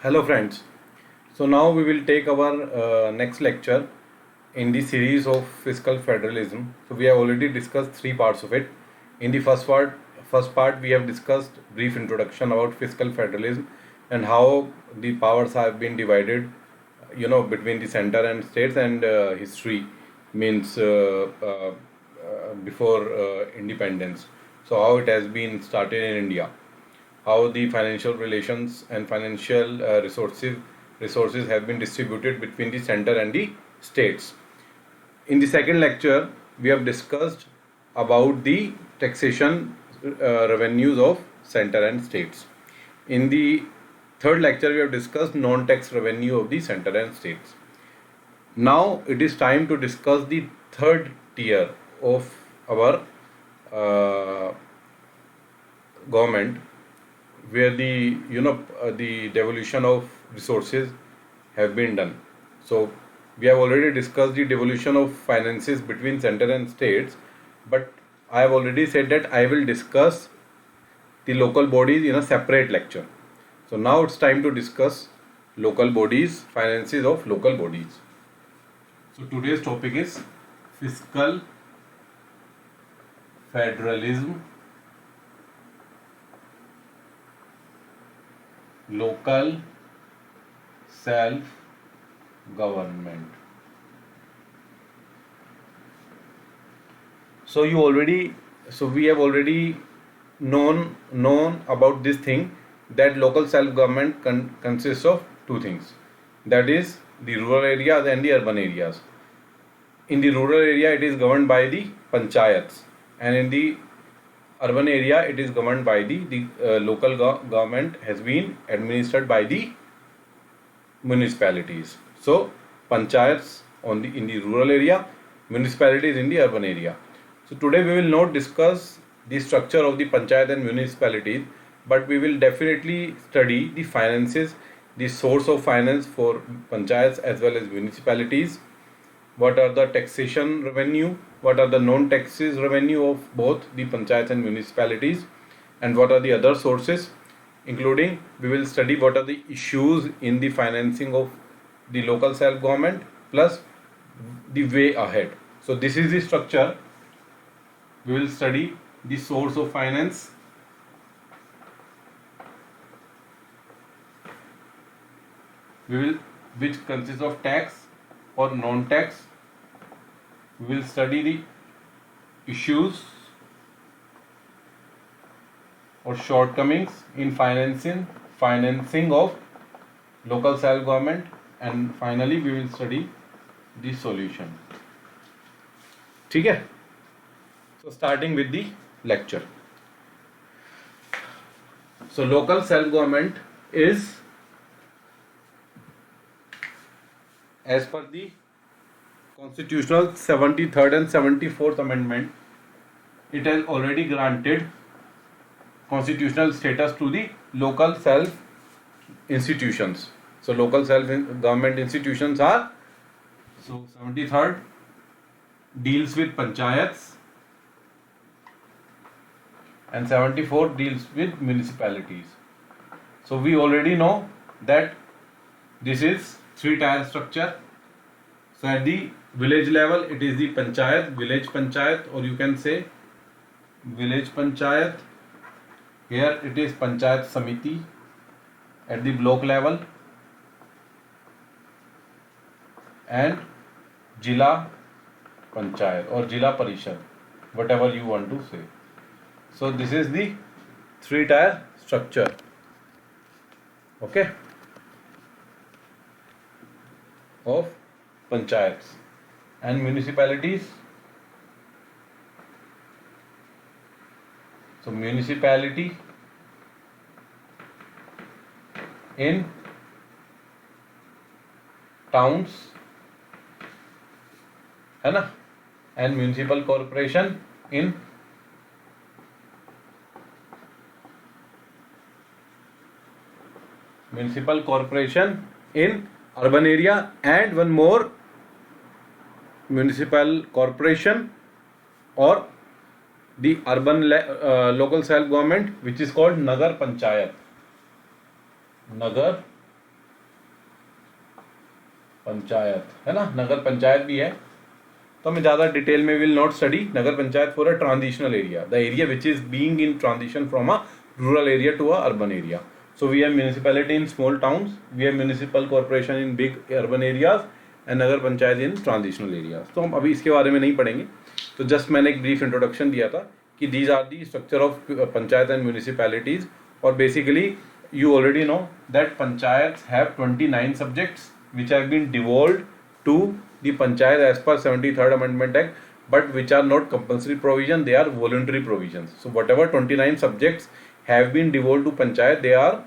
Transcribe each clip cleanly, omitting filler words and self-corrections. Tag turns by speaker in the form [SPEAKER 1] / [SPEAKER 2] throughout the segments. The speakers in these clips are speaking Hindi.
[SPEAKER 1] Hello friends. So now we will take our next lecture in the series of fiscal federalism. So we have already discussed three parts of it. In the first part we have discussed brief introduction about fiscal federalism and how the powers have been divided, between the center and states and history means before independence. So how it has been started in India, how the financial relations and financial resources have been distributed between the center and the states. In the second lecture, we have discussed about the taxation revenues of center and states. In the third lecture, we have discussed non-tax revenue of the center and states. Now it is time to discuss the third tier of our uh, government, where the devolution of resources have been done. So we have already discussed the devolution of finances between center and states, but I have already said that I will discuss the local bodies in a separate lecture. So now it's time to discuss local bodies, finances of local bodies. So today's topic is fiscal federalism, local self government. So we have already known about this thing, that local self government consists of two things, that is the rural areas and the urban areas. In the rural area it is governed by the panchayats, and in the urban area it is governed by the local government has been administered by the municipalities. So panchayats in the rural area, municipalities in the urban area. So today we will not discuss the structure of the panchayat and municipalities, but we will definitely study the finances, the source of finance for panchayats as well as municipalities. What are the taxation revenue, what are the non-taxes revenue of both the panchayats and municipalities, and what are the other sources, including we will study what are the issues in the financing of the local self government plus the way ahead. So this is the structure. We will study the source of finance, which consists of tax or non-tax. We will study the issues or shortcomings in financing of local self government, and finally we will study the solution. ठीक है? So starting with the lecture. So local self government is, as per the constitutional 73rd and 74th amendment, it has already granted constitutional status to the local self institutions. So local self government institutions are, so 73rd deals with panchayats and 74 deals with municipalities. So we already know that this is three-tier structure. So at the village level it is the panchayat, village panchayat, or you can say village panchayat. Here it is panchayat samiti. At the block level, and jila panchayat or jila parishad, whatever you want to say. So this is the three-tier structure. Okay, of panchayats and municipalities. So municipality in towns है ना, and municipal corporation in urban area, and one more municipal corporation or the urban local self government, which is called Nagar Panchayat. Nagar panchayat है ना, नगर पंचायत भी है, तो हमें ज़्यादा डिटेल में will not study nagar panchayat for a transitional area, the area which is being in transition from a rural area to a urban area. So we have municipality in small towns, we have municipal corporation in big urban areas and nagar panchayat in transitional areas. तो हम अभी इसके बारे में नहीं पढ़ेंगे, तो जस्ट मैंने एक ब्रीफ इंट्रोडक्शन दिया था कि these are the structure of panchayat and municipalities. और basically you already know that panchayats have 29 subjects which have been devolved to the panchayat as per 73rd Amendment Act, but which are not compulsory provision, they are voluntary provisions. So whatever 29 subjects have been devolved to panchayat, they are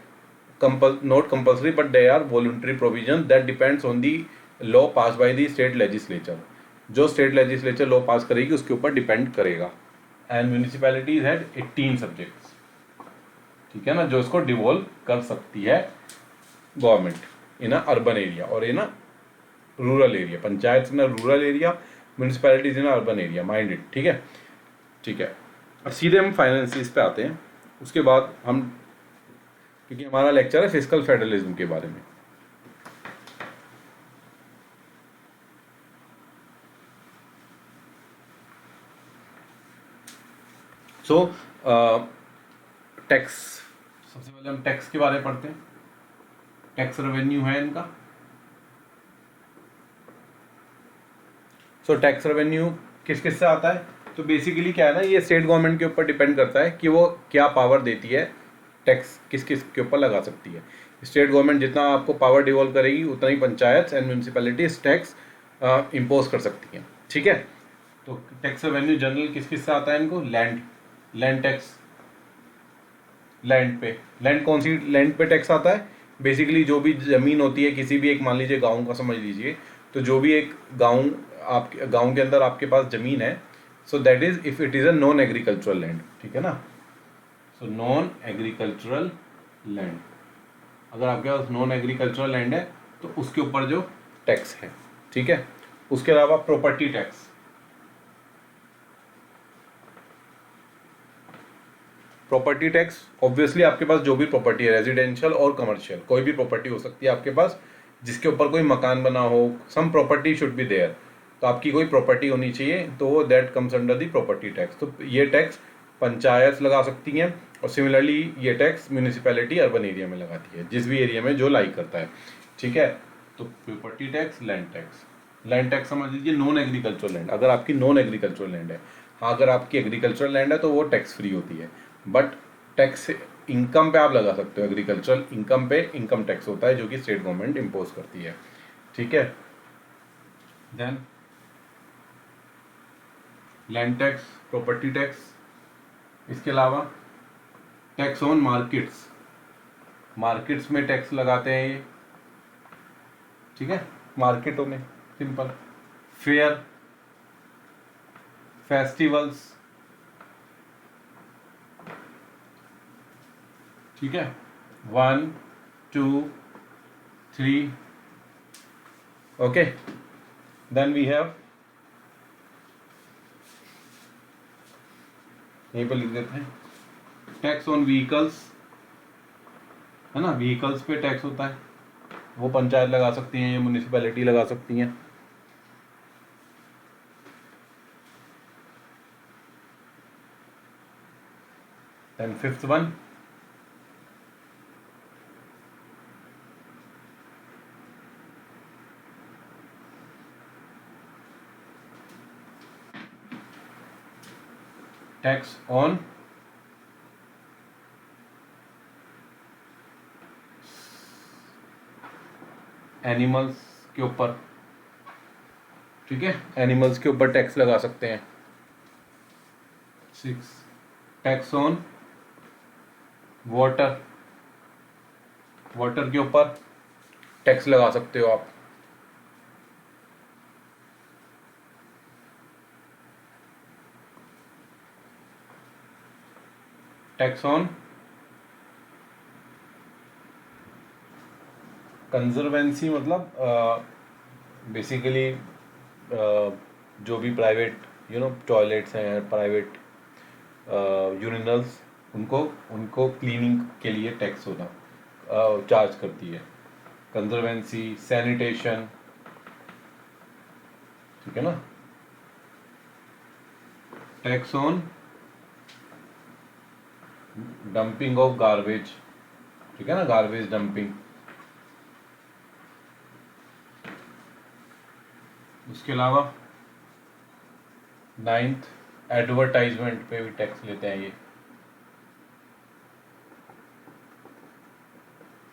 [SPEAKER 1] not compulsory but they are voluntary provisions that depends on the law passed by the state legislature. जो state legislature law pass करेगी उसके ऊपर depend करेगा. And municipalities had 18 subjects, ठीक है ना, जो इसको डिवॉल्व कर सकती है government in a urban area और in a rural area. Panchayat in a rural area, municipalities in a urban area. Mind it. ठीक है, ठीक है. अब सीधे हम फाइनेंसिस पे आते हैं. उसके बाद हम, क्योंकि हमारा लेक्चर है फिस्कल फेडरलिज्म के बारे में. सो टैक्स, सबसे पहले हम टैक्स के बारे में पढ़ते हैं. टैक्स रेवेन्यू है इनका. सो टैक्स रेवेन्यू किस किस से आता है? तो बेसिकली क्या है ना, ये स्टेट गवर्नमेंट के ऊपर डिपेंड करता है कि वो क्या पावर देती है, टैक्स किस किस के ऊपर लगा सकती है. स्टेट गवर्नमेंट जितना आपको पावर डिवॉल्व करेगी उतना ही panchayat and municipalities tax impose कर सकती हैं. ठीक है. तो टैक्स रेवेन्यू जनरल किस किस से आता है इनको? लैंड टैक्स, लैंड पे, लैंड कौन सी लैंड पे टैक्स आता है? बेसिकली जो भी ज़मीन होती है किसी भी एक, मान लीजिए गांव का समझ लीजिए, तो जो भी एक गांव, आपके गांव के अंदर आपके पास ज़मीन है, so that is if it is a non agricultural land. ठीक है ना. सो नॉन एग्रीकल्चरल लैंड, अगर आपके पास नॉन एग्रीकल्चरल लैंड है तो उसके ऊपर जो टैक्स है. ठीक है. उसके अलावा property tax, property tax obviously आपके पास जो भी प्रॉपर्टी है, रेजिडेंशियल और कमर्शियल, कोई भी प्रॉपर्टी हो सकती है आपके पास जिसके ऊपर कोई मकान बना हो, some property should be there, तो आपकी कोई प्रॉपर्टी होनी चाहिए, तो that comes under the property tax. तो ये टैक्स पंचायत लगा सकती हैं और सिमिलरली ये टैक्स म्यूनिसिपैलिटी अर्बन एरिया में लगाती है, जिस भी एरिया में जो लाइक करता है. ठीक है. तो property tax, land tax. Land tax समझ लीजिए नॉन एग्रीकल्चरल लैंड, अगर आपकी नॉन एग्रीकल्चरल लैंड है. हाँ, अगर आपकी एग्रीकल्चरल लैंड है तो वो टैक्स फ्री होती है, बट टैक्स इनकम पे आप लगा सकते हो. एग्रीकल्चरल इनकम पे इनकम टैक्स होता है जो कि स्टेट गवर्नमेंट इम्पोज करती है. ठीक है. Then land tax, property tax. इसके अलावा टैक्स ऑन मार्केट्स, मार्केट्स में टैक्स लगाते हैं ये. ठीक है. मार्केटों में सिंपल, फेयर, फेस्टिवल्स. ठीक है. 1 2 3. ओके. देन वी हैव, यहीं पर लिख देते हैं, टैक्स ऑन व्हीकल्स, है ना. व्हीकल्स पे टैक्स होता है, वो पंचायत लगा सकती हैं या म्यूनिसिपैलिटी लगा सकती हैं. Then fifth one, tax on animals के ऊपर. ठीक है. एनिमल्स के ऊपर टैक्स लगा सकते हैं. 6, टैक्स ऑन वाटर, वाटर के ऊपर टैक्स लगा सकते हो आप. टैक्स ऑन कंजर्वेंसी, मतलब बेसिकली जो भी प्राइवेट टॉयलेट्स हैं, प्राइवेट यूरिनल्स, उनको क्लीनिंग के लिए टैक्स होना चार्ज करती है. कंजर्वेंसी, सैनिटेशन, ठीक है ना, tax on dumping of garbage, ठीक है ना, गार्बेज डंपिंग। उसके अलावा 9th, एडवर्टाइजमेंट पे भी टैक्स लेते हैं ये।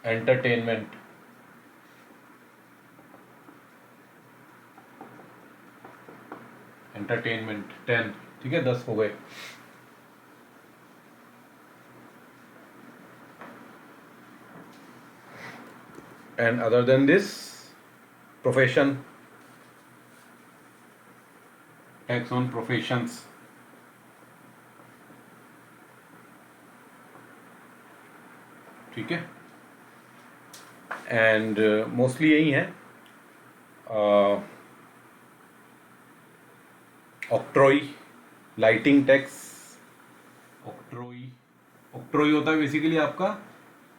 [SPEAKER 1] एंटरटेनमेंट, एंटरटेनमेंट 10, ठीक है, 10 हो गए। And other than this, profession, tax on professions, ठीक है। एंड मोस्टली यही है। Octroi, lighting tax, octroi, octroi होता है बेसिकली आपका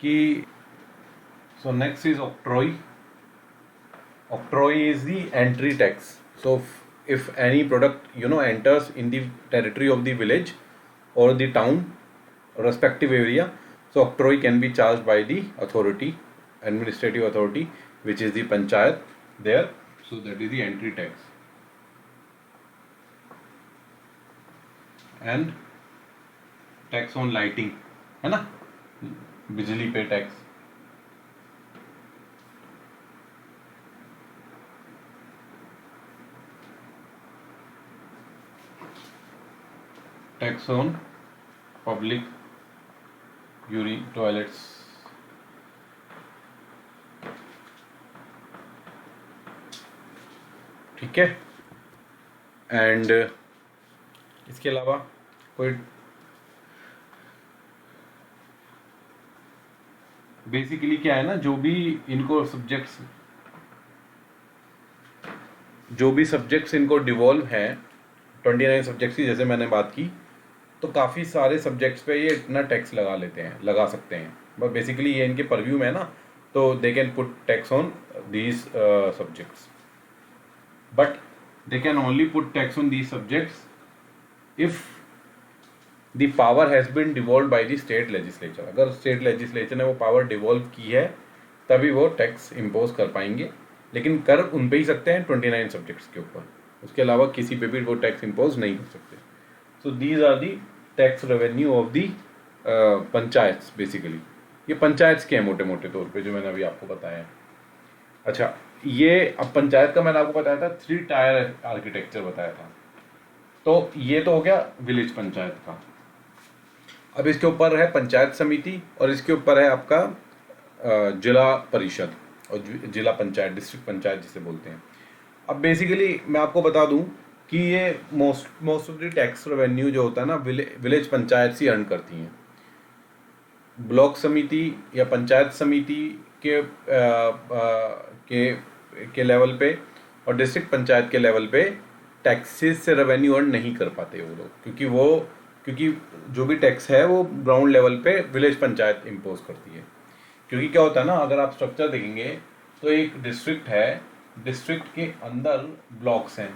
[SPEAKER 1] कि, so next is octroi. Octroi is the entry tax. So if any product enters in the territory of the village or the town respective area, so octroi can be charged by the authority, administrative authority, which is the panchayat there. So that is the entry tax. And tax on lighting, है ना, बिजली पे tax. Tax on public urine toilets, ठीक है। एंड इसके अलावा कोई बेसिकली क्या है ना, जो भी इनको सब्जेक्ट्स इनको डिवॉल्व हैं, 29 सब्जेक्ट्स की जैसे मैंने बात की, तो काफ़ी सारे सब्जेक्ट्स पे ये इतना टैक्स लगा सकते हैं, बट बेसिकली ये इनके परव्यू में है ना, तो they can put tax on these subjects, but they can only put tax on these subjects if the power has been devolve by the state legislature. अगर स्टेट लेजिस्लेचर ने वो पावर डिवॉल्व की है तभी वो टैक्स इम्पोज कर पाएंगे, लेकिन कर उन पे ही सकते हैं 29 सब्जेक्ट्स के ऊपर, उसके अलावा किसी पे भी वो टैक्स इम्पोज नहीं कर सकते। So these are the tax revenue of the panchayat. Basically ये पंचायत के हैं मोटे मोटे तौर पे, जो मैंने अभी आपको बताया है। अच्छा, ये अब पंचायत का मैंने आपको बताया था 3 टायर आर्किटेक्चर बताया था, तो ये तो हो गया विलेज पंचायत का। अब इसके ऊपर है पंचायत समिति और इसके ऊपर है आपका जिला परिषद और जिला पंचायत, डिस्ट्रिक्ट पंचायत जिसे बोलते हैं। अब बेसिकली मैं आपको बता दूं कि ये most of the tax revenue जो होता है ना, विलेज पंचायत से अर्न करती हैं। ब्लॉक समिति या पंचायत समिति के लेवल पे और डिस्ट्रिक्ट पंचायत के लेवल पे टैक्सेस से रेवेन्यू अर्न नहीं कर पाते वो लोग, क्योंकि जो भी टैक्स है वो ग्राउंड लेवल पे विलेज पंचायत इम्पोज करती है। क्योंकि क्या होता है ना, अगर आप स्ट्रक्चर देखेंगे तो एक डिस्ट्रिक्ट है, डिस्ट्रिक्ट के अंदर ब्लॉक्स हैं,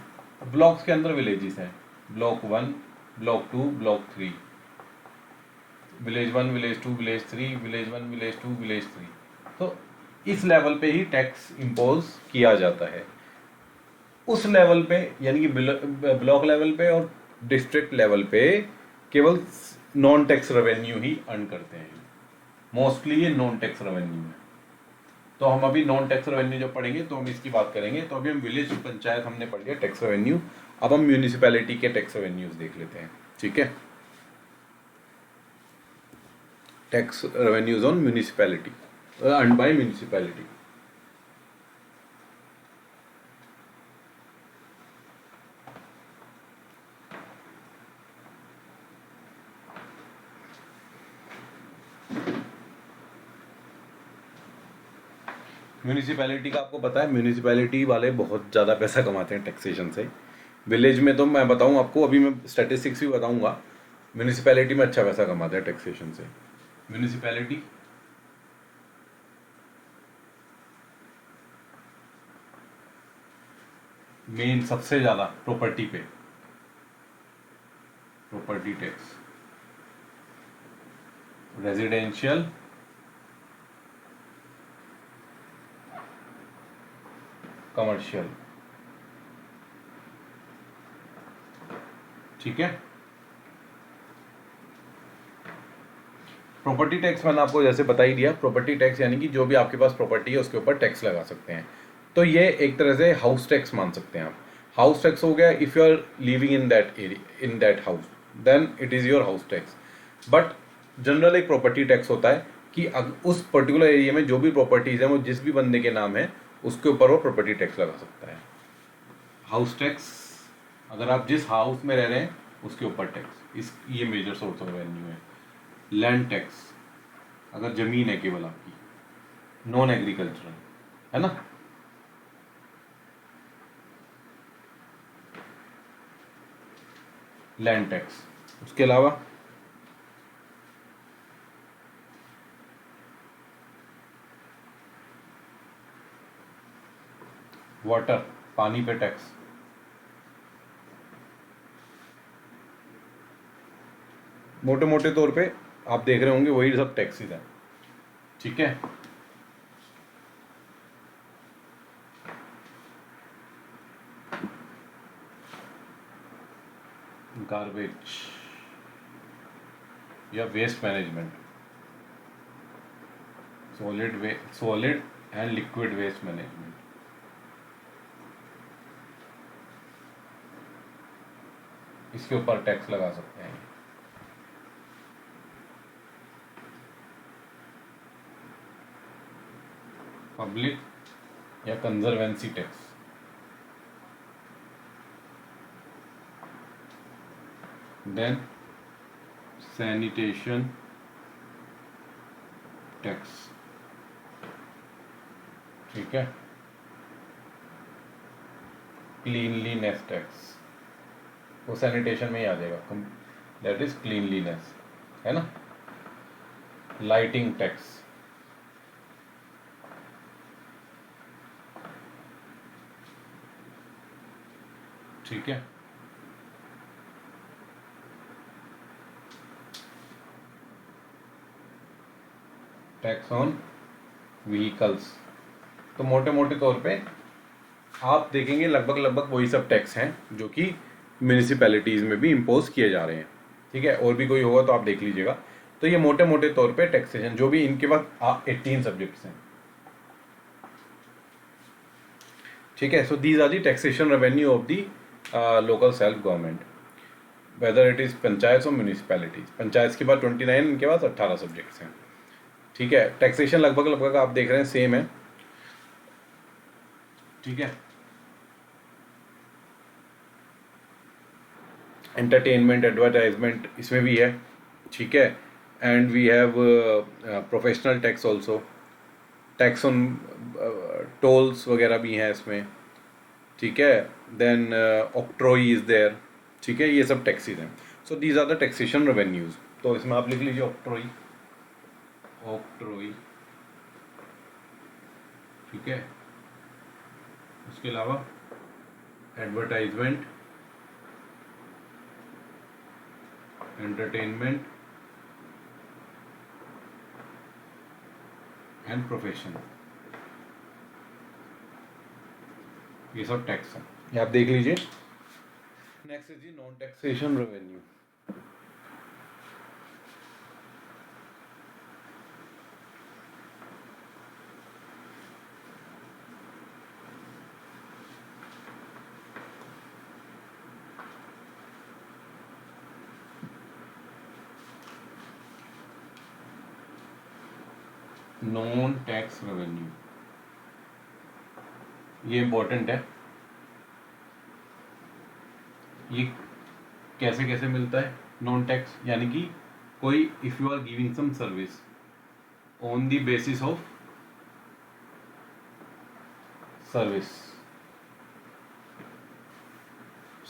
[SPEAKER 1] ब्लॉक्स के अंदर विलेजेस हैं, block 1, block 2, block 3, village 1, village 2, village 3, village 1, village 2, village 3। तो इस लेवल पे ही टैक्स इम्पोज किया जाता है। उस लेवल पे यानी कि ब्लॉक लेवल पे और डिस्ट्रिक्ट लेवल पे केवल नॉन टैक्स रेवेन्यू ही अर्न करते हैं, मोस्टली ये नॉन टैक्स रेवेन्यू है। तो हम अभी नॉन टैक्स रेवेन्यू जब पढ़ेंगे तो हम इसकी बात करेंगे। तो अभी हम विलेज पंचायत हमने पढ़ लिया टैक्स रेवेन्यू, अब हम म्यूनिसिपैलिटी के टैक्स रेवेन्यूज देख लेते हैं, ठीक है। Tax revenues on municipality earned by municipality. Municipality का आपको पता है, म्यूनिसिपैलिटी वाले बहुत ज़्यादा पैसा कमाते हैं टैक्सेशन से। विलेज में तो मैं बताऊं आपको, अभी मैं स्टैटिस्टिक्स भी बताऊंगा, म्यूनिसिपैलिटी में अच्छा पैसा कमाते हैं टैक्सेशन से। म्यूनिसिपैलिटी मेन सबसे ज़्यादा प्रॉपर्टी पे, प्रॉपर्टी टैक्स, रेजिडेंशियल, कमर्शियल, ठीक है। प्रॉपर्टी टैक्स मैंने आपको जैसे बता ही दिया, प्रॉपर्टी टैक्स यानी कि जो भी आपके पास प्रॉपर्टी है उसके ऊपर टैक्स लगा सकते हैं। तो ये एक तरह से हाउस टैक्स मान सकते हैं आप। हाउस टैक्स हो गया if you are living in that area, in that house, then it is your house tax. But general एक प्रॉपर्टी टैक्स होता है कि उस पर्टिकुलर एरिया में जो भी प्रॉपर्टीज़ हैं वो जिस भी बंदे के नाम है उसके ऊपर वो प्रॉपर्टी टैक्स लगा सकता है। हाउस टैक्स, अगर आप जिस हाउस में रह रहे हैं उसके ऊपर टैक्स, इस ये मेजर सोर्स ऑफ रेवेन्यू है। लैंड टैक्स, अगर ज़मीन है केवल आपकी, नॉन एग्रीकल्चरल, है ना। लैंड टैक्स, उसके अलावा वाटर, पानी पे टैक्स, मोटे मोटे तौर पे आप देख रहे होंगे वही सब टैक्सेस हैं, ठीक है। गार्बेज या waste management, solid and liquid waste management, इसके ऊपर टैक्स लगा सकते हैं। पब्लिक या conservancy tax, then sanitation tax, ठीक है। क्लीनलीनेस टैक्स, वो सैनिटेशन में ही आ जाएगा, दैट इज क्लीनलीनेस, है ना। लाइटिंग टैक्स, ठीक है। Tax on vehicles. तो मोटे मोटे तौर पे आप देखेंगे लगभग वही सब टैक्स हैं जो कि म्यूनिसिपैलिटीज़ में भी इम्पोज किए जा रहे हैं, ठीक है। और भी कोई होगा तो आप देख लीजिएगा। तो ये मोटे मोटे तौर पे टैक्सेशन जो भी इनके पास 18 सब्जेक्ट्स हैं, ठीक है। So these are the taxation revenue of the local self government, whether it is panchayat और म्यूनिसिपैलिटीज। पंचायत के बाद 29, इनके पास 18 सब्जेक्ट्स हैं, ठीक है। टैक्सेशन लगभग आप देख रहे हैं सेम है, ठीक है। एंटरटेनमेंट, एडवर्टाइजमेंट इसमें भी है, ठीक है। And we have professional tax also, tax on tolls वगैरह भी हैं इसमें, ठीक है। देन ऑक्ट्रोई इज देयर, ठीक है। ये सब टैक्सेस हैं। So these are the taxation revenues. तो इसमें आप लिख लीजिए ऑक्ट्रोई, ऑक्ट्रोई, ठीक है। उसके अलावा एडवर्टाइजमेंट, एंटरटेनमेंट एंड प्रोफेशन, ये सब टैक्स हैं, ये आप देख लीजिए। Next is the non taxation revenue. Non tax revenue, ये इंपॉर्टेंट है। ये कैसे कैसे मिलता है नॉन टैक्स, यानी कि कोई if you are giving some service on the basis of service,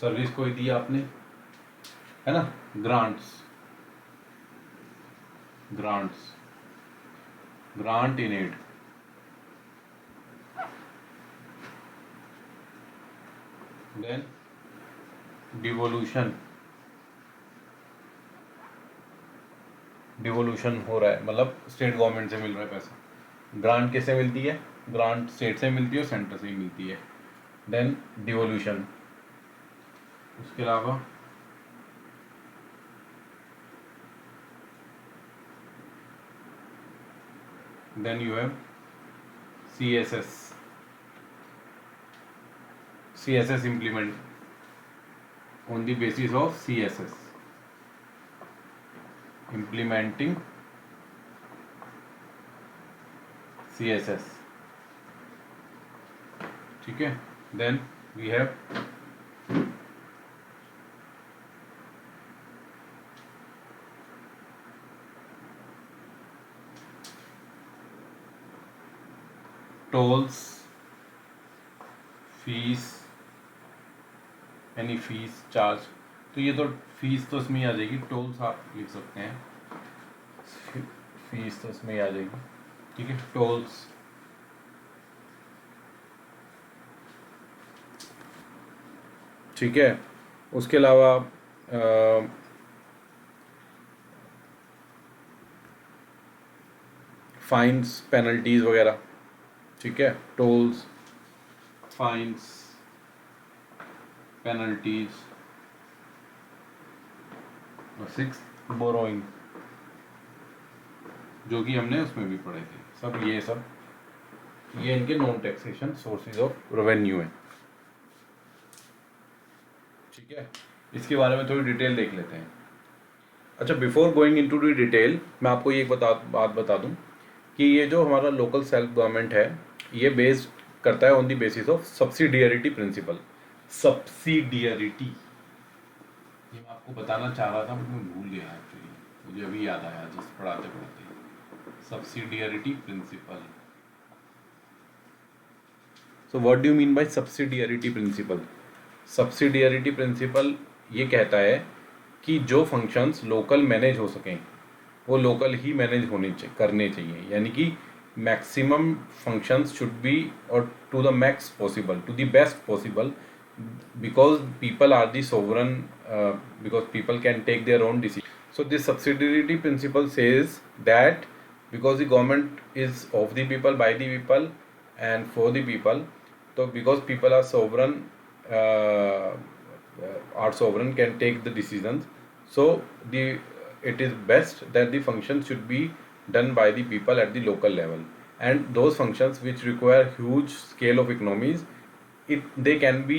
[SPEAKER 1] service कोई दी आपने, है ना। Grants, grants, grant in aid, then devolution, devolution हो रहा है, मतलब स्टेट गवर्नमेंट से मिल रहा है पैसा। ग्रांट किससे मिलती है? ग्रांट स्टेट से मिलती है और सेंटर से ही मिलती है। Then devolution. उसके अलावा then you have CSS, CSS implement on the basis of CSS, implementing CSS, ठीक है। Then we have tolls, fees, any fees charge, तो ये तो फीस तो इसमें ही आ जाएगी, टोल्स आप लिख सकते हैं, फीस तो इसमें ही आ जाएगी, ठीक है। टोल्स, ठीक है। उसके अलावा फाइन्स, पेनल्टीज वगैरह, ठीक है। टोल्स, फाइन्स, पेनल्टीज, और 6 बोरोइंग, जो कि हमने उसमें भी पढ़े थे सब, ये इनके non taxation sources of revenue है, ठीक है। इसके बारे में थोड़ी डिटेल देख लेते हैं। अच्छा, before going into the detail, मैं आपको ये बात बता दूं कि ये जो हमारा लोकल सेल्फ गवर्नमेंट है, ये बेस्ड करता है on the basis of subsidiarity principle. Subsidiarity, ये मैं आपको बताना चाह रहा था, मैं भूल गया एक्चुअली, मुझे अभी याद आया जिस पढ़ाते पढ़ाते। Subsidiarity principle. So what do you mean by subsidiarity principle? Subsidiarity principle ये कहता है कि जो फंक्शंस लोकल मैनेज हो सकें वो लोकल ही मैनेज करने चाहिए, यानी कि मैक्सिमम फंक्शंस शुड बी और to the max possible, to the best possible, because people are the sovereign, because people can take their own decision. So this subsidiarity principle says that because the government is of the people, by the people and for the people, so because people are sovereign, can take the decisions, so the it is best that the functions should be done by the people at the local level, and those functions which require huge scale of economies, they can be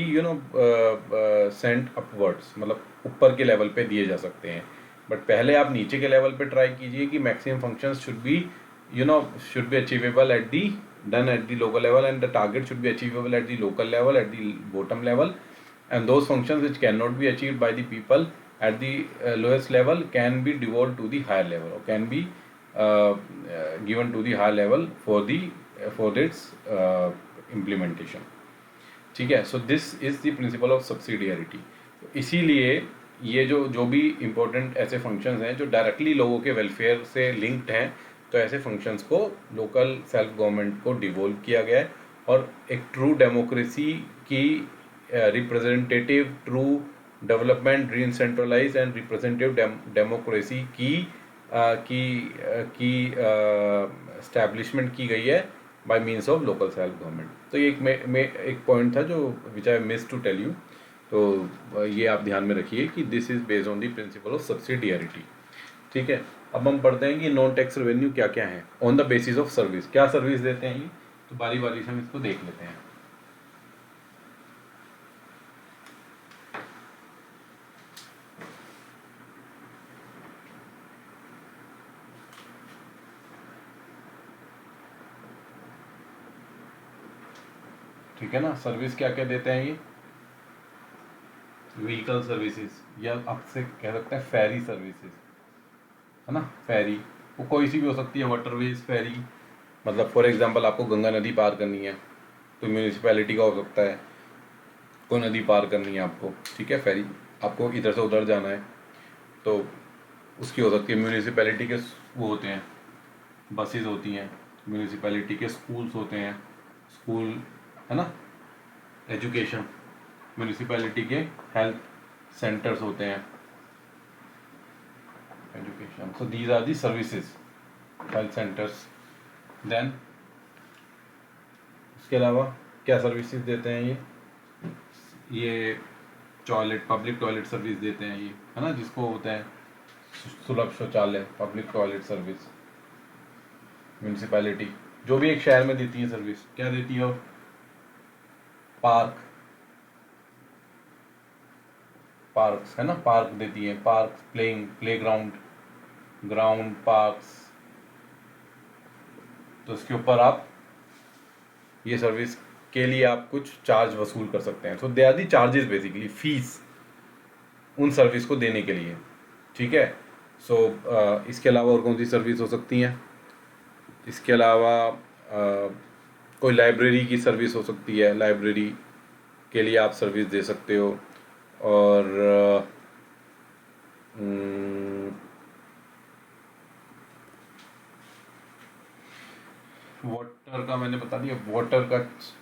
[SPEAKER 1] sent upwards, मतलब ऊपर के लेवल पे दिए जा सकते हैं। बट पहले आप नीचे के लेवल पे ट्राई कीजिए कि maximum functions should B achievable at the done at the local level, and the target should be achievable at the local level, at the bottom level, and those functions which can not be achieved by the people at the lowest level can be devolved to the higher level, or can be given to the higher level for its implementation, ठीक है। So this is the principle of subsidiarity. इसीलिए ये जो भी इम्पोर्टेंट ऐसे फंक्शंस हैं जो डायरेक्टली लोगों के वेलफेयर से लिंक्ड हैं, तो ऐसे फंक्शंस को लोकल सेल्फ गवर्नमेंट को डिवोल्व किया गया है, और एक ट्रू डेमोक्रेसी की representative, true development, decentralized and representative democracy की एस्टैब्लिशमेंट की गई है by means of local self government. तो ये एक पॉइंट था जो which I miss to tell you, तो ये आप ध्यान में रखिए कि this is based on the principle of subsidiarity, ठीक है। अब हम पढ़ते हैं कि नॉन टैक्स रेवेन्यू क्या क्या है on the basis of service, क्या सर्विस देते हैं ये, तो बारी बारी से हम इसको देख लेते हैं। ठीक है ना, सर्विस क्या क्या देते हैं ये, व्हीकल सर्विसेज, या आपसे कह सकते हैं फेरी सर्विसेज, है ना। फेरी वो कोई सी भी हो सकती है, वाटरवेज फेरी, मतलब फॉर एग्जांपल आपको गंगा नदी पार करनी है तो म्यूनिसिपैलिटी का हो सकता है, कोई नदी पार करनी है आपको, ठीक है। फेरी आपको इधर से उधर जाना है तो उसकी हो सकती है। म्यूनिसिपैलिटी के वो होते हैं, बसेज होती हैं, म्यूनिसिपैलिटी के स्कूल्स होते हैं, स्कूल, है ना, एजुकेशन, म्यूनिसिपैलिटी के हेल्थ सेंटर्स होते हैं, education. So these are the services, health centres. Then इसके अलावा क्या सर्विसेज देते हैं ये टॉयलेट, पब्लिक टॉयलेट सर्विस देते हैं ये, है ना, जिसको होता है सुलभ शौचालय, पब्लिक टॉयलेट सर्विस। म्यूनिसिपैलिटी जो भी एक शहर में देती है सर्विस, क्या देती है? और पार्क्स, है ना, पार्क देती है, पार्क, प्ले ग्राउंड, पार्क्स। तो इसके ऊपर आप ये सर्विस के लिए आप कुछ चार्ज वसूल कर सकते हैं। So they are the charges, basically fees उन सर्विस को देने के लिए। ठीक है। सो इसके अलावा और कौन सी सर्विस हो सकती हैं? इसके अलावा कोई लाइब्रेरी की सर्विस हो सकती है, लाइब्रेरी के लिए आप सर्विस दे सकते हो। और वाटर का मैंने बता दिया, वाटर का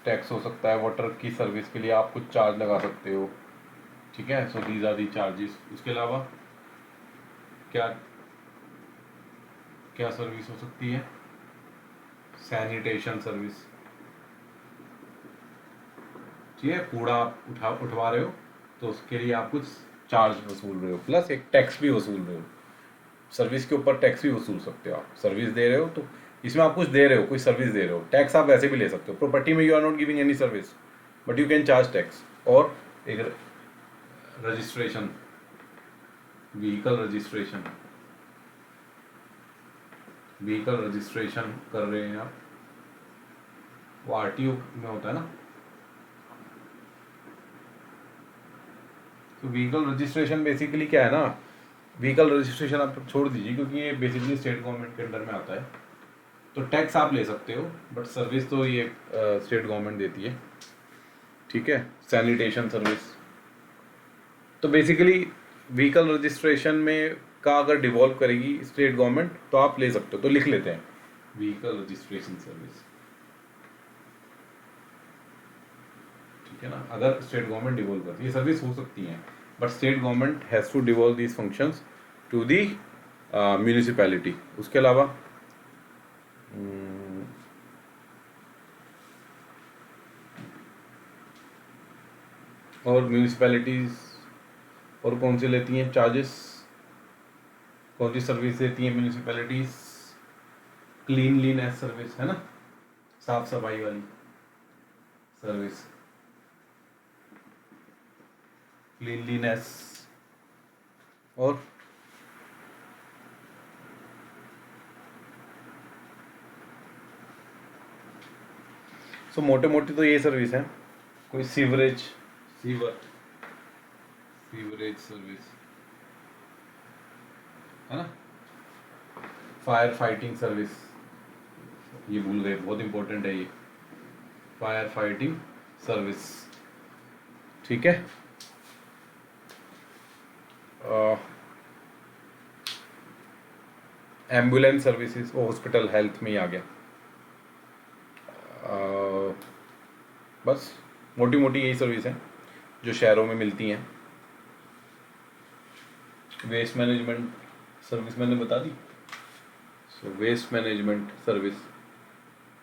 [SPEAKER 1] टैक्स हो सकता है, वाटर की सर्विस के लिए आप कुछ चार्ज लगा सकते हो। ठीक है। So these are the charges. उसके अलावा क्या क्या सर्विस हो सकती है? Sanitation service. ठीक है, कूड़ा आप उठवा रहे हो तो उसके लिए आप कुछ चार्ज वसूल रहे हो, प्लस एक टैक्स भी वसूल रहे हो। सर्विस के ऊपर टैक्स भी वसूल सकते हो आप। सर्विस दे रहे हो तो इसमें आप कुछ दे रहे हो, कोई सर्विस दे रहे हो। टैक्स आप वैसे भी ले सकते हो। प्रॉपर्टी में you are not giving any service but you can charge tax. और एक registration, vehicle registration, vehicle registration कर रहे हैं आप, वो आरटीओ में होता है ना। तो व्हीकल रजिस्ट्रेशन बेसिकली क्या है ना, व्हीकल रजिस्ट्रेशन आप छोड़ दीजिए क्योंकि ये बेसिकली स्टेट गवर्नमेंट के अंडर में आता है। तो टैक्स आप ले सकते हो बट सर्विस तो ये स्टेट गवर्नमेंट देती है। ठीक है। Sanitation service. तो बेसिकली व्हीकल रजिस्ट्रेशन में का अगर डिवॉल्व करेगी स्टेट गवर्नमेंट तो आप ले सकते हो। तो लिख लेते हैं व्हीकल रजिस्ट्रेशन सर्विस। ठीक है ना। अगर स्टेट गवर्नमेंट डिवॉल्व करती है, ये सर्विस हो सकती है but state government has to devolve these functions to the municipality. उसके अलावा और म्यूनिसिपैलिटीज और कौन सी लेती हैं चार्जेस, कौन सी सर्विस देती हैं म्यूनिसिपैलिटीज? क्लीनलीनेस सर्विस, है ना, साफ सफाई वाली सर्विस, क्लीनलीनेस। और सो मोटे मोटी तो ये सर्विस है। कोई सीवरेज सर्विस, है ना, फायर फाइटिंग सर्विस, ये भूल गए, बहुत इंपॉर्टेंट है ये, फायर फाइटिंग सर्विस। ठीक है। एम्बुलेंस सर्विसेज, वो हॉस्पिटल हेल्थ में ही आ गया। बस मोटी मोटी यही सर्विस है जो शहरों में मिलती हैं। वेस्ट मैनेजमेंट सर्विस मैंने बता दी। सो वेस्ट मैनेजमेंट सर्विस,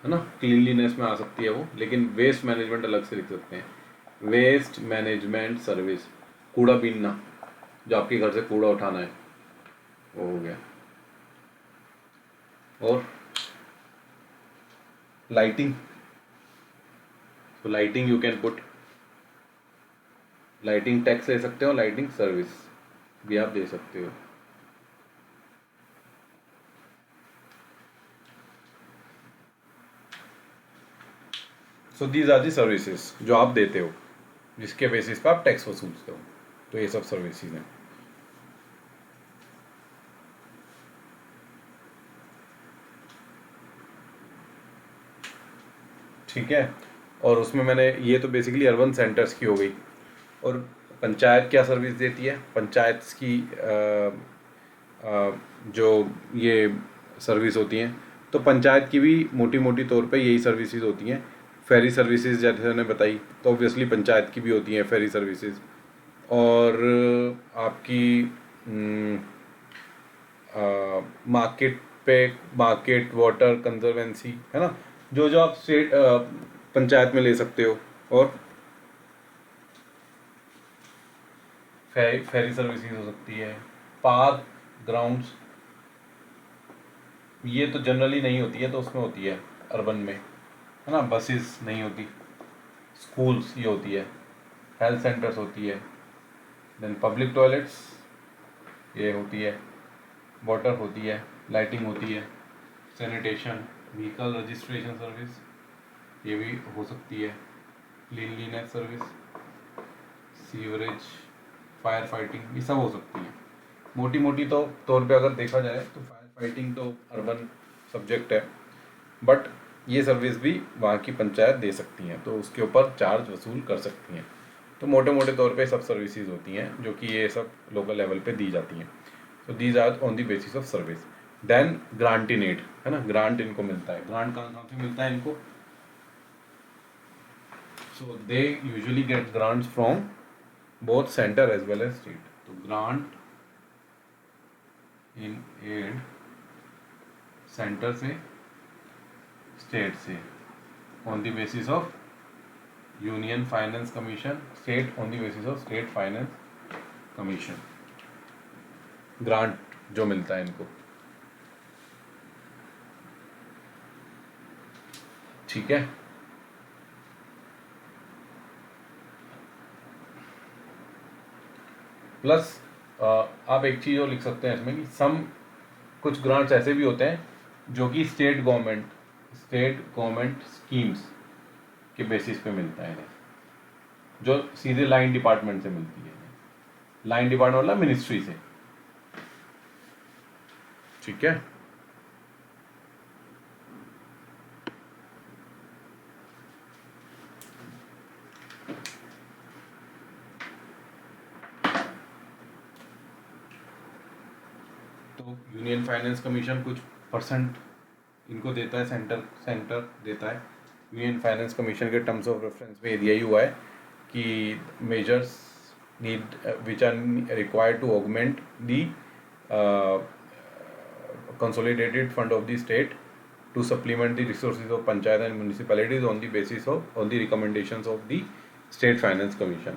[SPEAKER 1] है ना, क्लीनलीनेस में आ सकती है वो, लेकिन वेस्ट मैनेजमेंट अलग से लिख सकते हैं। वेस्ट मैनेजमेंट सर्विस, कूड़ा बीनना, जो आपके घर से कूड़ा उठाना है, वो हो गया। और लाइटिंग, तो lighting you can put, lighting tax ले सकते हो, लाइटिंग सर्विस भी आप दे सकते हो। So these are the services जो आप देते हो, जिसके बेसिस पर आप टैक्स वसूलते हो। तो ये सब सर्विसेज हैं। ठीक है। और उसमें मैंने ये तो बेसिकली अर्बन सेंटर्स की हो गई। और पंचायत क्या सर्विस देती है? पंचायत की जो ये सर्विस होती हैं, तो पंचायत की भी मोटी मोटी तौर पे यही सर्विसेज होती हैं। फेरी सर्विसेज जैसे मैंने बताई, तो ऑब्वियसली पंचायत की भी होती हैं फेरी सर्विसेज। और आपकी मार्केट पे मार्केट वाटर कंजर्वेंसी है ना, जो जो आप स्टेट पंचायत में ले सकते हो। और फेरी सर्विसेज हो सकती है। पार्क ग्राउंड्स, ये तो जनरली नहीं होती है, तो उसमें होती है अर्बन में, है ना, बसेस नहीं होती। स्कूल्स ये होती है, हेल्थ सेंटर्स होती है, देन पब्लिक टॉयलेट्स ये होती है, वाटर होती है, लाइटिंग होती है, सैनिटेशन, व्हीकल रजिस्ट्रेशन सर्विस ये भी हो सकती है, cleanliness service, sewerage, fire fighting, ये सब हो सकती है। मोटी मोटी तो तौर पे अगर देखा जाए तो फायर फाइटिंग तो अर्बन सब्जेक्ट है, बट ये सर्विस भी वहाँ की पंचायत दे सकती हैं, तो उसके ऊपर चार्ज वसूल कर सकती हैं। तो मोटे मोटे तौर पे सब सर्विसेज होती हैं जो कि ये सब लोकल लेवल पे दी जाती हैं। तो these are on the basis of service. Then grant in aid, है ना, ग्रांट इनको मिलता है। ग्रांट कहाँ कहाँ से मिलता है इनको? So they usually get grants from both centre as well as state. तो ग्रांट इन एड सेंटर से, स्टेट से, on the basis of union finance commission, state on the basis of state finance commission. Grant जो मिलता है इनको, ठीक है। प्लस आप एक चीज़ और लिख सकते हैं इसमें कि कुछ ग्रांट्स ऐसे भी होते हैं जो कि स्टेट गवर्नमेंट स्कीम्स के बेसिस पे मिलता है, जो सीधे लाइन डिपार्टमेंट से मिलती है। लाइन डिपार्टमेंट मतलब मिनिस्ट्री से, ठीक है। तो यूनियन फाइनेंस कमीशन कुछ परसेंट इनको देता है, सेंटर देता है। यूनियन फाइनेंस कमीशन के टर्म्स ऑफ रेफरेंस में ये दिया ही हुआ है कि measures need which are required to augment the consolidated fund of the state to supplement the resources of panchayat and municipalities on the basis of on the recommendations of the state finance commission।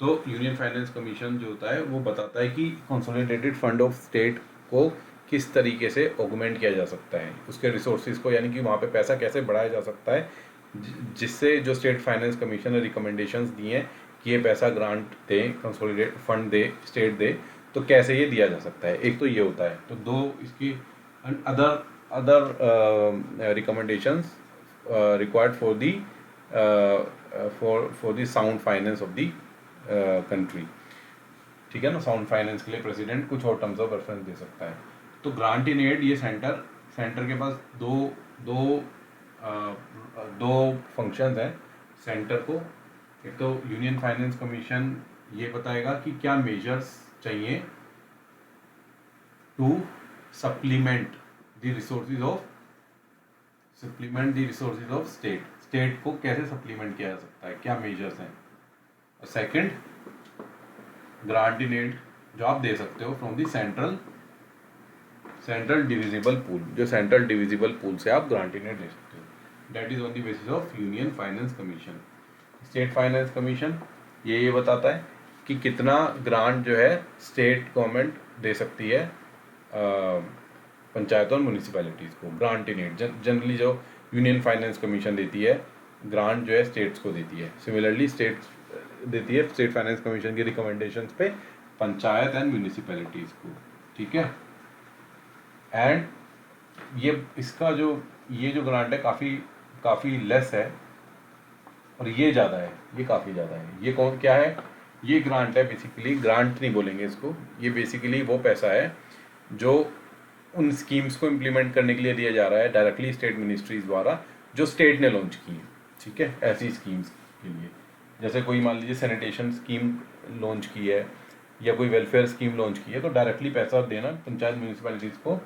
[SPEAKER 1] तो यूनियन फाइनेंस कमीशन जो होता है वो बताता है कि कंसोलिडेटेड फंड ऑफ स्टेट को किस तरीके से ऑगमेंट किया जा सकता है, उसके रिसोर्सेज को, यानी कि वहाँ पे पैसा कैसे बढ़ाया जा सकता है, जिससे जो स्टेट फाइनेंस कमीशन ने रिकमेंडेशंस दिए हैं कि ये पैसा ग्रांट दे, कंसोलिडेट फंड दे, स्टेट दे, तो कैसे ये दिया जा सकता है। एक तो ये होता है। तो दो इसकी other recommendations required for the for the sound finance of the country, ठीक है ना। साउंड फाइनेंस के लिए प्रेसिडेंट कुछ और टर्म्स ऑफ रेफरेंस दे सकता है। तो ग्रांट इन एड, ये सेंटर के पास दो फंक्शंस हैं सेंटर को। एक तो यूनियन फाइनेंस कमीशन ये बताएगा कि क्या मेजर्स चाहिए to supplement the resources of state को कैसे सप्लीमेंट किया जा सकता है, क्या मेजर्स हैं। और सेकंड, ग्रांट इन एड जो आप दे सकते हो from the central divisible pool, जो सेंट्रल डिविजिबल पूल से आप ग्रांट इन एड दे सकते हो, that is on the basis of union finance commission. State finance commission ये बताता है कि कितना ग्रांट जो है स्टेट गवर्नमेंट दे सकती है पंचायत और म्यूनिसिपैलिटीज़ को। ग्रांट इन एड जनरली जो यूनियन फाइनेंस कमीशन देती है, ग्रांट जो है स्टेट्स को देती है। सिमिलरली स्टेट्स देती है स्टेट फाइनेंस कमीशन की रिकमेंडेशंस पे पंचायत एंड म्यूनिसिपैलिटीज़ को, ठीक है। एंड ये इसका ये जो ग्रांट है काफ़ी लेस है, और ये ज़्यादा है, ये काफ़ी ज़्यादा है। ये क्या है? ये ग्रांट है बेसिकली, ग्रांट नहीं बोलेंगे इसको, ये बेसिकली वो पैसा है जो उन स्कीम्स को इम्प्लीमेंट करने के लिए दिया जा रहा है डायरेक्टली स्टेट मिनिस्ट्रीज द्वारा, जो स्टेट ने लॉन्च की है, ठीक है। ऐसी स्कीम्स के लिए, जैसे कोई मान लीजिए सैनिटेशन स्कीम लॉन्च की है या कोई वेलफेयर स्कीम लॉन्च की है, तो डायरेक्टली पैसा देना पंचायत म्यूनिसिपैलिटीज़ को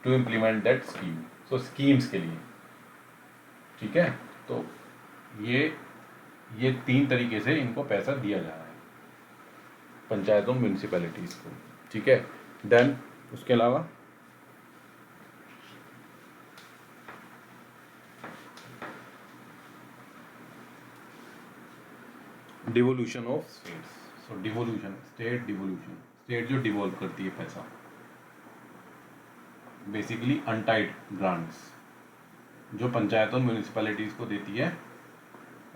[SPEAKER 1] to implement that scheme, so schemes के लिए, ठीक है। तो ये 3 तरीके से इनको पैसा दिया जा रहा है पंचायतों म्यूनिसिपैलिटीज़ को, ठीक है। देन उसके अलावा devolution of states. So devolution, state devolution, state जो डिवॉल्व करती है पैसा, बेसिकली अनटाइड ग्रांट्स जो पंचायतों म्यूनिसिपैलिटीज़ को देती है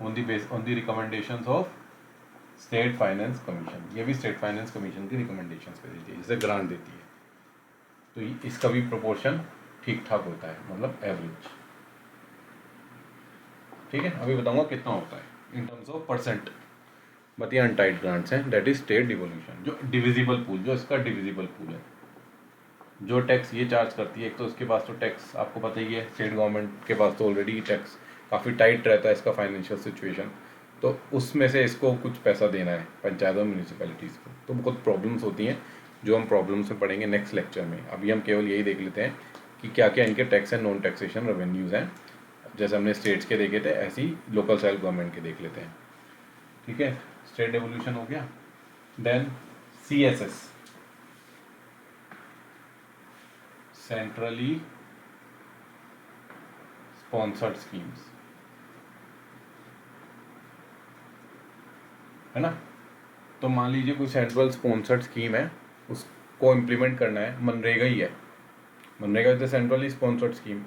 [SPEAKER 1] on the recommendations of state finance commission. ये भी स्टेट फाइनेंस कमीशन की रिकमेंडेशंस पे देती है, जैसे ग्रांट देती है। तो इसका भी प्रोपोर्शन ठीक ठाक होता है, मतलब एवरेज, ठीक है। अभी बताऊंगा कितना होता है in terms of percent. But ये अनटाइड ग्रांट्स हैं, दैट इज स्टेट डिवोल्यूशन। जो डिविजिबल पूल, जो इसका डिविजिबल पूल है, जो टैक्स ये चार्ज करती है, एक तो इसके पास तो टैक्स आपको पता ही है, स्टेट गवर्नमेंट के पास तो ऑलरेडी टैक्स काफ़ी टाइट रहता है इसका फाइनेंशियल सिचुएशन, तो उसमें से इसको कुछ पैसा देना है पंचायत और म्यूनिसिपैलिटीज़ को। तो बहुत प्रॉब्लम्स होती हैं जो हम प्रॉब्लम्स में पढ़ेंगे नेक्स्ट लेक्चर में। अभी हम केवल यही देख लेते हैं कि क्या क्या इनके tax and non taxation revenues हैं। जैसे हमने स्टेट्स के देखे थे, ऐसे ही लोकल सेल्फ गवर्नमेंट के देख लेते हैं, ठीक है। स्टेट डेवोल्यूशन हो गया। Then CSS, centrally sponsored schemes, है ना। तो मान लीजिए कोई सेंट्रल स्पॉन्सर्ड स्कीम है, उसको इम्प्लीमेंट करना है, मनरेगा ही है, MNREGA is the centrally sponsored scheme.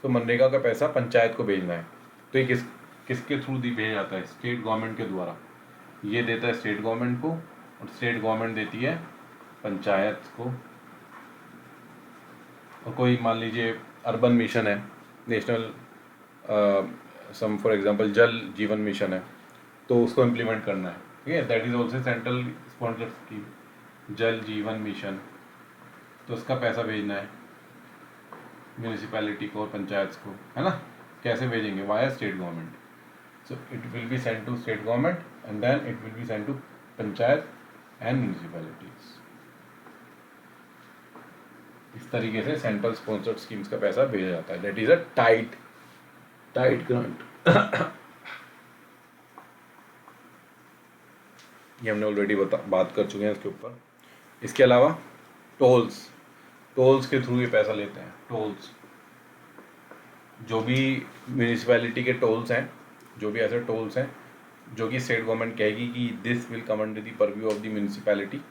[SPEAKER 1] तो मनरेगा का पैसा पंचायत को भेजना है, तो ये किसके थ्रू भेजा जाता है? स्टेट गवर्नमेंट के द्वारा। ये देता है स्टेट गवर्नमेंट को, और स्टेट गवर्नमेंट देती है पंचायत को। और कोई मान लीजिए अर्बन मिशन है, नेशनल सम फॉर एग्जांपल जल जीवन मिशन है, तो उसको इम्प्लीमेंट करना है, ठीक है। That is also central sponsored scheme, जल जीवन मिशन। तो उसका पैसा भेजना है म्यूनिसिपैलिटी को और पंचायत को, है ना। कैसे भेजेंगे? Via state government. So it will be send to state government and then it will be send to panchayat and municipalities. इस तरीके से सेंट्रल स्पॉन्सर्ड स्कीम्स का पैसा भेजा जाता है। That is a tight grant. ये हमने ऑलरेडी बात कर चुके हैं इसके ऊपर। इसके अलावा टोल्स के थ्रू ये पैसा लेते हैं। टोल्स, जो भी म्यूनिसिपैलिटी के टोल्स हैं, जो भी ऐसे टोल्स हैं जो कि स्टेट गवर्नमेंट कहेगी कि this will come under the purview of the municipality,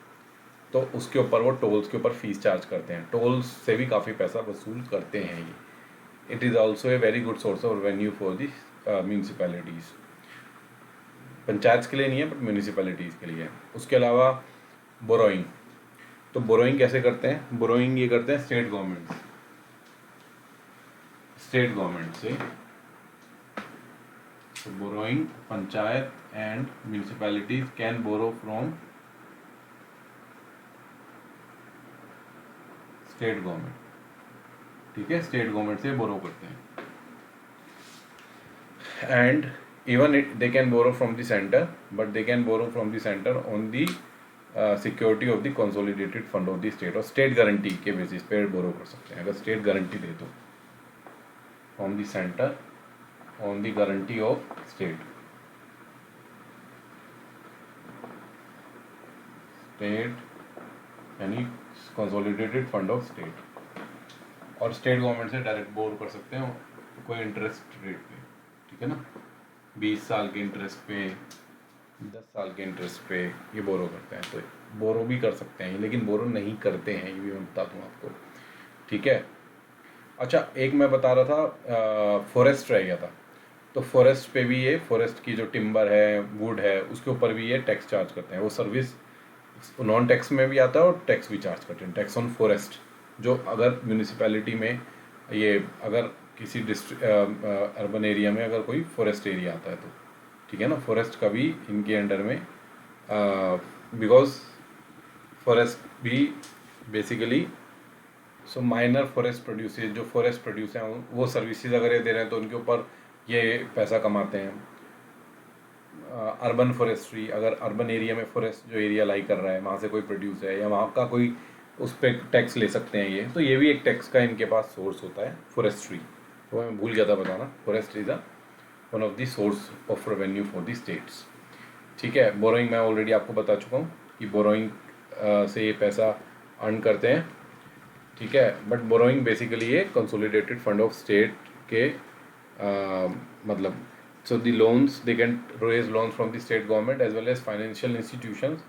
[SPEAKER 1] तो उसके ऊपर वो टोल्स के ऊपर फीस चार्ज करते हैं। टोल्स से भी काफ़ी पैसा वसूल करते हैं ये। It is also a very good source of revenue for the municipalities. Panchayat के लिए नहीं है बट म्यूनिसिपैलिटीज़ के लिए है। उसके अलावा बोरोइंग, तो बोरोइंग कैसे करते हैं? बोरोइंग ये करते हैं स्टेट गवर्नमेंट से। तो borrowing, panchayat and municipalities can borrow from state government, ठीक है। स्टेट गवर्नमेंट से बोरो करते हैं। And even they can borrow from the center, but they can borrow from the center on the security of the consolidated fund of the state, और state guarantee के बेसिस पे बोरो कर सकते हैं। अगर state guarantee दे तो from the center on the guarantee of state यानी consolidated fund of state, और स्टेट गवर्नमेंट से डायरेक्ट बोरो कर सकते हैं कोई इंटरेस्ट रेट पे, ठीक है ना। 20 साल के इंटरेस्ट पे, 10 साल के इंटरेस्ट पे ये बोरो करते हैं। तो बोरो भी कर सकते हैं, लेकिन बोरो नहीं करते हैं, ये भी मैं बता दूँ आपको, ठीक है। अच्छा, एक मैं बता रहा था फॉरेस्ट रह गया था। तो फॉरेस्ट पे भी ये, फॉरेस्ट की जो टिम्बर है, वुड है, उसके ऊपर भी ये टैक्स चार्ज करते हैं। वो सर्विस नॉन टैक्स में भी आता है और टैक्स भी चार्ज करते हैं। टैक्स ऑन फॉरेस्ट, जो अगर म्यूनिसिपैलिटी में ये अगर किसी अर्बन एरिया में अगर कोई फॉरेस्ट एरिया आता है तो, ठीक है ना, फॉरेस्ट का भी इनके अंडर में, बिकॉज फॉरेस्ट भी basically so minor forest producer, जो फॉरेस्ट प्रोड्यूसर हैं वो सर्विसेज अगर ये दे रहे हैं तो उनके ऊपर ये पैसा कमाते हैं। अर्बन फॉरेस्ट्री, अगर अर्बन एरिया में फॉरेस्ट जो एरिया लाई कर रहा है वहाँ से कोई प्रोड्यूस है या वहाँ का कोई, उस पर टैक्स ले सकते हैं ये। तो ये भी एक टैक्स का इनके पास सोर्स होता है, फॉरेस्ट्री। तो मैं भूल गया था बताना, forest is a one of the source of revenue for the states. ठीक है, बोरोइंग मैं ऑलरेडी आपको बता चुका हूँ कि बोरोइंग से ये पैसा अर्न करते हैं। ठीक है, बट बोरोइंग बेसिकली ये कंसोलिडेटेड फंड ऑफ स्टेट के मतलब so the loans, they can raise loans from the state government as well as financial institutions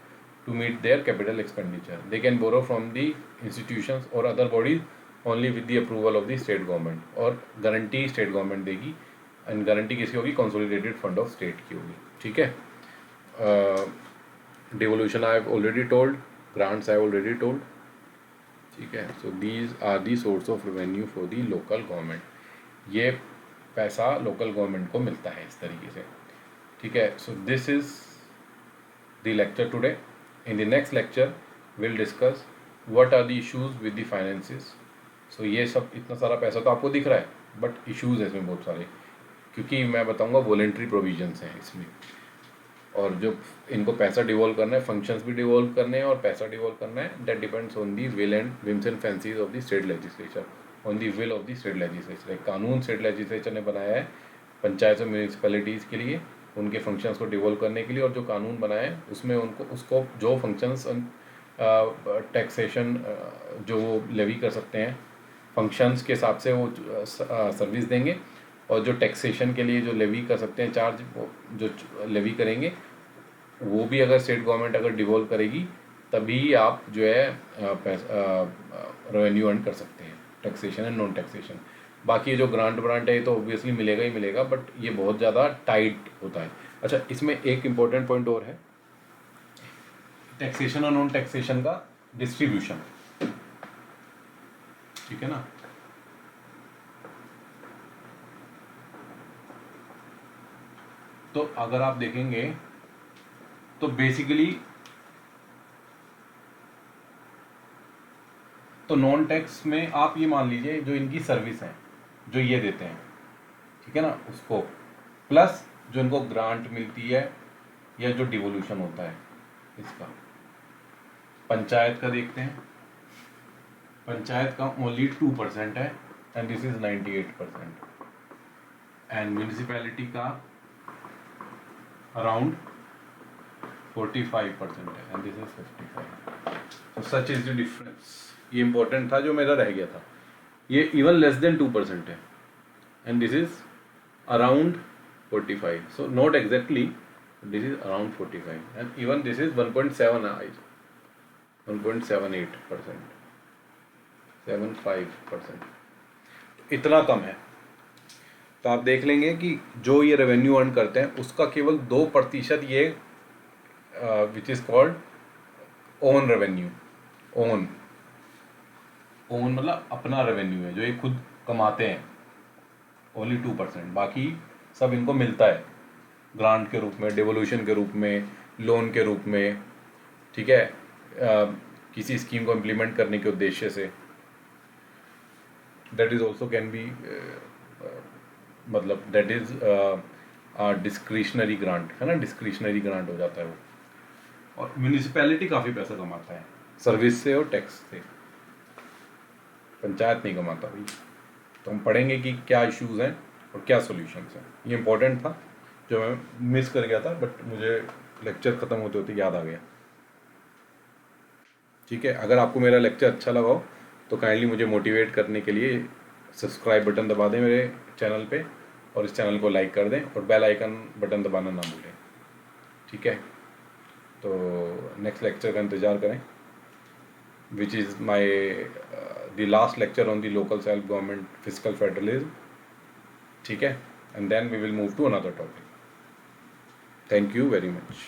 [SPEAKER 1] to meet their capital expenditure. They can borrow from the institutions or other bodies only with the approval of the state government, और गारंटी स्टेट गवर्नमेंट देगी, एंड गारंटी किसकी होगी? कंसोलिडेटेड फंड ऑफ स्टेट की होगी। ठीक है, devolution I have already told, grants I have already told। ठीक है, so these are the source of revenue for the local government। ये पैसा लोकल गवर्नमेंट को मिलता है इस तरीके से। ठीक है, so this is the lecture today. In the next lecture will discuss what are the issues with the finances. So ये सब इतना सारा पैसा तो आपको दिख रहा है, बट इश्यूज है इसमें बहुत सारे, क्योंकि मैं बताऊंगा वॉलेंट्री प्रोविजंस हैं इसमें, और जो इनको पैसा डिवॉल्व करना है, फंक्शंस भी डिवॉल्व करने हैं और पैसा डिवॉल्व करना है, that depends on the will and whims and fancies of the state legislature, on the will of the state legislature. एक कानून स्टेट लेजिस्लेचर ने बनाया है पंचायत और म्यूनिसिपैलिटीज़ के लिए, उनके फंक्शंस को डिवॉल्व करने के लिए, और जो कानून बनाया है उसमें उसको जो फंक्शंस टैक्सेशन जो वो लेवी कर सकते हैं फंक्शंस के हिसाब से वो सर्विस देंगे, और जो टैक्सेशन के लिए जो लेवी कर सकते हैं चार्ज, जो लेवी करेंगे वो भी अगर स्टेट गवर्नमेंट अगर डिवॉल्व करेगी तभी आप जो है रेवेन्यू अर्न कर सकते हैं, टैक्सेशन एंड नॉन टैक्सेशन। बाकी ये जो ग्रांट ब्रांट है ये तो ऑब्वियसली मिलेगा ही मिलेगा, बट ये बहुत ज़्यादा टाइट होता है। अच्छा, इसमें एक इम्पोर्टेंट पॉइंट और है, टैक्सेशन और नॉन टैक्सेशन का डिस्ट्रीब्यूशन। ठीक है ना, तो अगर आप देखेंगे तो बेसिकली तो नॉन टैक्स में आप ये मान लीजिए जो इनकी सर्विस है जो ये देते हैं, ठीक है ना, उसको प्लस जो इनको ग्रांट मिलती है या जो डिवोल्यूशन होता है इसका। पंचायत का देखते हैं, पंचायत का ओनली 2% है and this is 98%, and municipality का अराउंड 45% है एंड दिस इज 55। तो सच इज द डिफरेंस। ये इंपॉर्टेंट था जो मेरा रह गया था, ये इवन लेस देन 2% है and this is around 45, so not exactly, this is around 45 and even this is 1.78%, 75%, इतना कम है। तो आप देख लेंगे कि जो ये रेवेन्यू अर्न करते हैं उसका केवल 2% ये which is called own revenue. Own मतलब अपना रेवेन्यू है जो ये खुद कमाते हैं, ओनली 2%। बाकी सब इनको मिलता है ग्रांट के रूप में, डिवोल्यूशन के रूप में, लोन के रूप में। ठीक है, किसी स्कीम को इम्प्लीमेंट करने के उद्देश्य से, that is also can be मतलब दैट इज डिस्क्रिशनरी ग्रांट, है ना, डिस्क्रिशनरी ग्रांट हो जाता है वो। और म्यूनिसिपैलिटी काफ़ी पैसा कमाता है सर्विस से और टैक्स से, पंचायत नहीं कमाता भाई। तो हम पढ़ेंगे कि क्या इश्यूज़ हैं और क्या सॉल्यूशंस हैं। ये इंपॉर्टेंट था जो मैं मिस कर गया था, बट मुझे लेक्चर ख़त्म होते होते याद आ गया। ठीक है, अगर आपको मेरा लेक्चर अच्छा लगा हो तो काइंडली मुझे मोटिवेट करने के लिए सब्सक्राइब बटन दबा दें मेरे चैनल पे, और इस चैनल को लाइक कर दें और बेल आइकन बटन दबाना ना भूलें। ठीक है, तो नेक्स्ट लेक्चर का इंतज़ार करें, which is my the last lecture on the local self government fiscal federalism. ठीक है, and then we will move to another topic. Thank you very much.